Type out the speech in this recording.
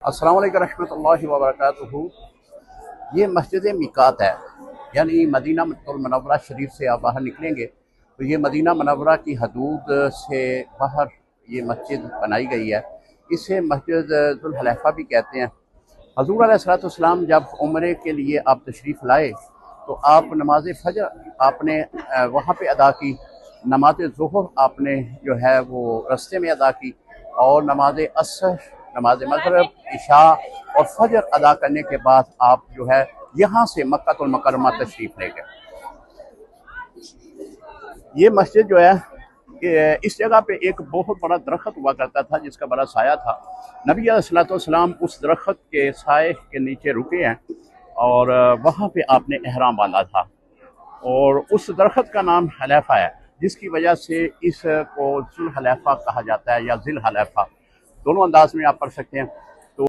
अस्सलाम वालेकुम रहमतुल्लाहि व बरकातुहू। ये मस्जिद मिकात है, यानी मदीना मुनव्वरा शरीफ से आप बाहर निकलेंगे तो ये मदीना मुनव्वरा की हदूद से बाहर ये मस्जिद बनाई गई है। इसे मस्जिद जुल हलैफा भी कहते हैं। हज़ूर अलैहिस्सलाम जब उम्रे के लिए आप तशरीफ़ लाए तो आप नमाज फ़जर आपने वहाँ पे अदा की, नमाज ज़ुहर आपने जो है वो रस्ते में अदा की, और नमाज असर, नमाज मगरिब, इशा और फजर अदा करने के बाद आप जो है यहाँ से मक्कातुल मुकर्रमा तशरीफ़ ले गए। ये मस्जिद जो है इस जगह पे एक बहुत बड़ा दरख्त हुआ करता था जिसका बड़ा साया था। नबी अलैहिस्सलाम उस दरख्त के साए के नीचे रुके हैं और वहाँ पे आपने एहराम बांधा था, और उस दरख्त का नाम हलैफा है, जिसकी वजह से इसको जुल हलैफा कहा जाता है या जिल हलैफा, दोनों अंदाज में आप पढ़ सकते हैं।